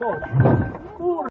Alter Falter!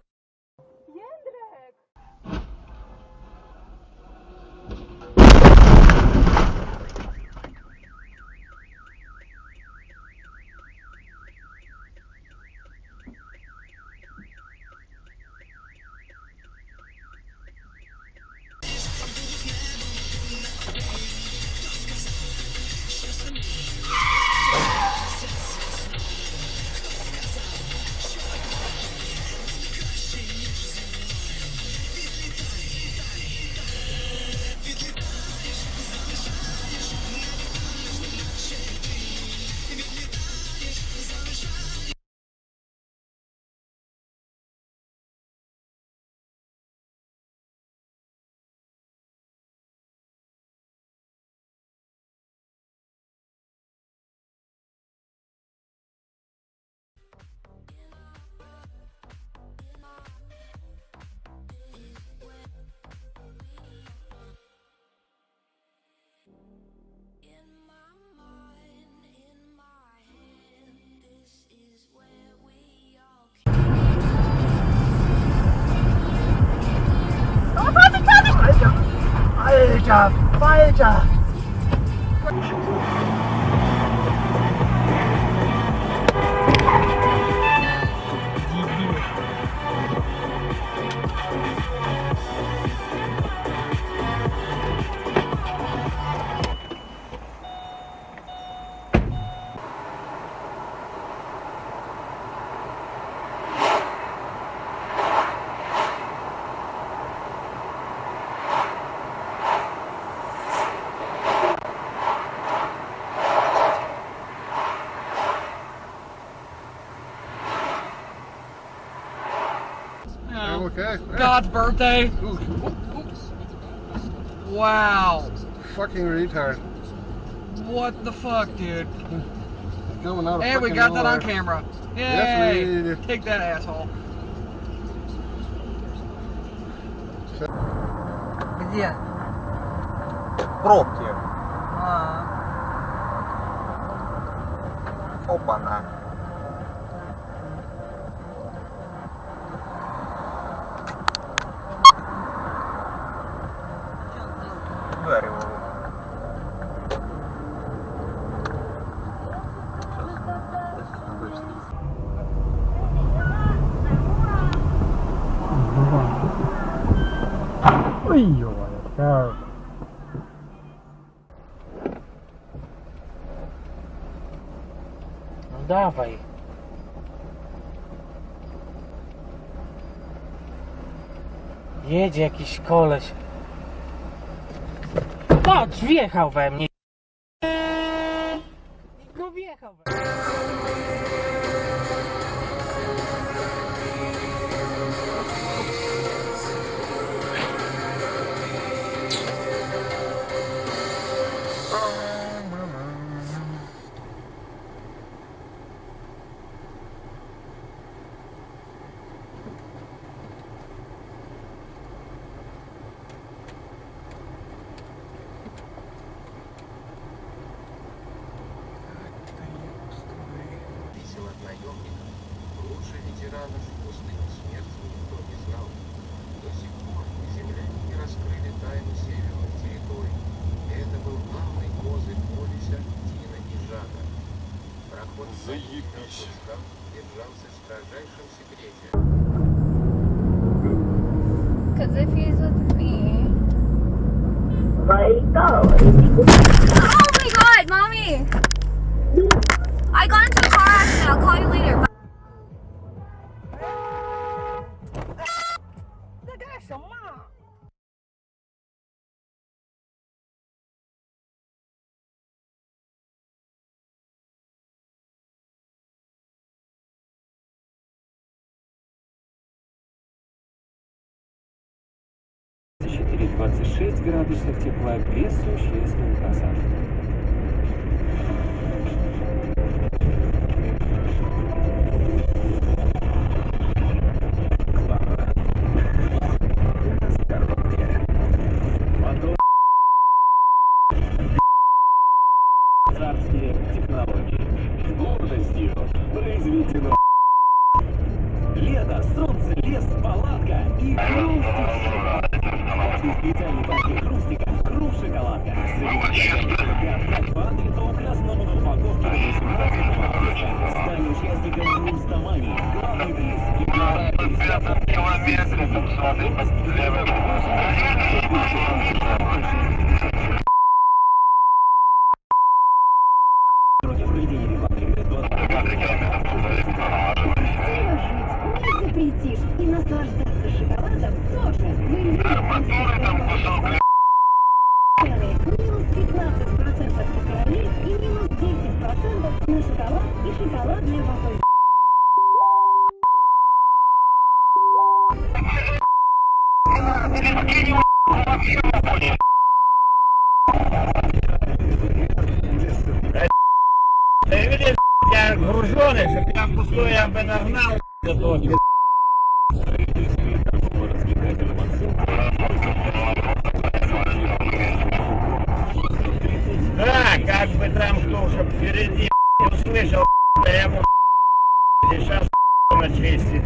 Okay. God's birthday. Wow. Fucking retard. What the fuck, dude? Coming out of And we fucking got that on nowhere. camera. Yay! Yes, we did. Take that, asshole. Где? Пробки. А, Опа-на. Ударил его. oj, ja. No dawaj. Jedzie jakiś koleś. Patrz, wjechał we mnie. No wjechał we mnie. Заебись. Держался в строжайшем секрете. Because if he's with me. Wake up. Oh my god, mommy! I got into a car accident. I'll call you later. Bye. Четыре 26 градусов тепла без существенных осадков. Царские технологии. С гордостью произведено. Лето, солнце, лес, палатка и хрустик. Специальный пакет хрустика, круг шоколадка. Как по адресу, указанному на упаковке до 18 августа. Стань участником хрустомании. Главный приз. Против проведения рекламы Не запретишь и наслаждаться шоколадом тоже. Минус 15% на карамель и минус 10% на шоколад и шоколадный вафель. Ты видишь, я груженый, что я пустой, я бы нагнал. Да, как бы там кто, чтоб впереди не услышал, да я ему сейчас на чести.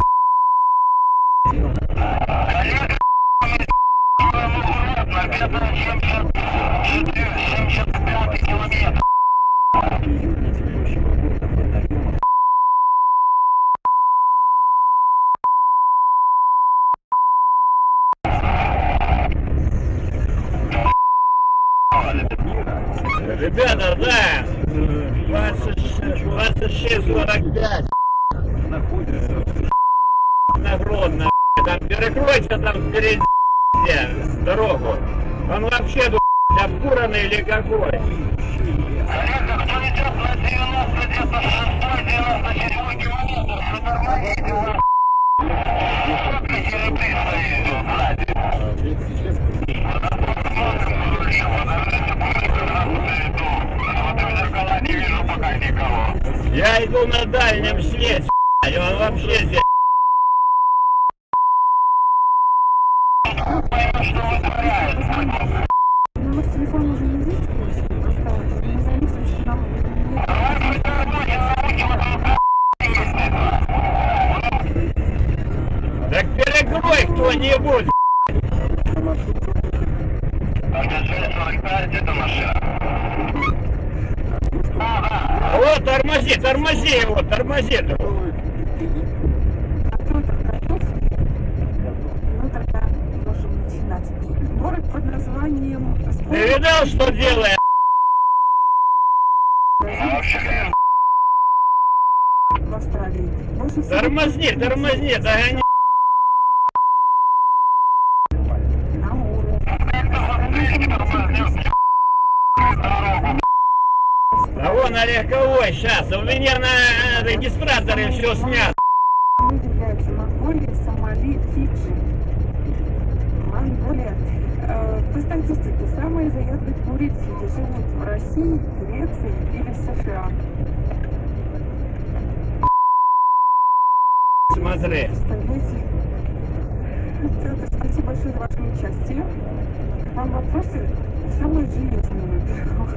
Ребята, да, 26:45 нагрудно, там перекройте там впереди дорогу. Он вообще обкуранный или какой? Кто идет на 96-97 километр, все нормально. Я иду на дальнем свете, и он вообще здесь. Телефон уже не здесь, просто мы заметили, что нам Так перекрой кто-нибудь. Где-то машина. Вот, тормози, тормози его, тормози. ну тогда можем начинать. Город под названием... Ты видал, что делает? В Австралии. Больше всего... Тормозни, тормозни, догони. На уровне. А вон на легковой сейчас, у меня на регистраторе все снято. Является Монголия, Сомали, Фиджи. Монголия. По статистике, самые заезды туристы живут в России, Греции или в США. Смотри. Представляете? Спасибо большое за ваше участие. Вам вопросы самые железные, во-первых.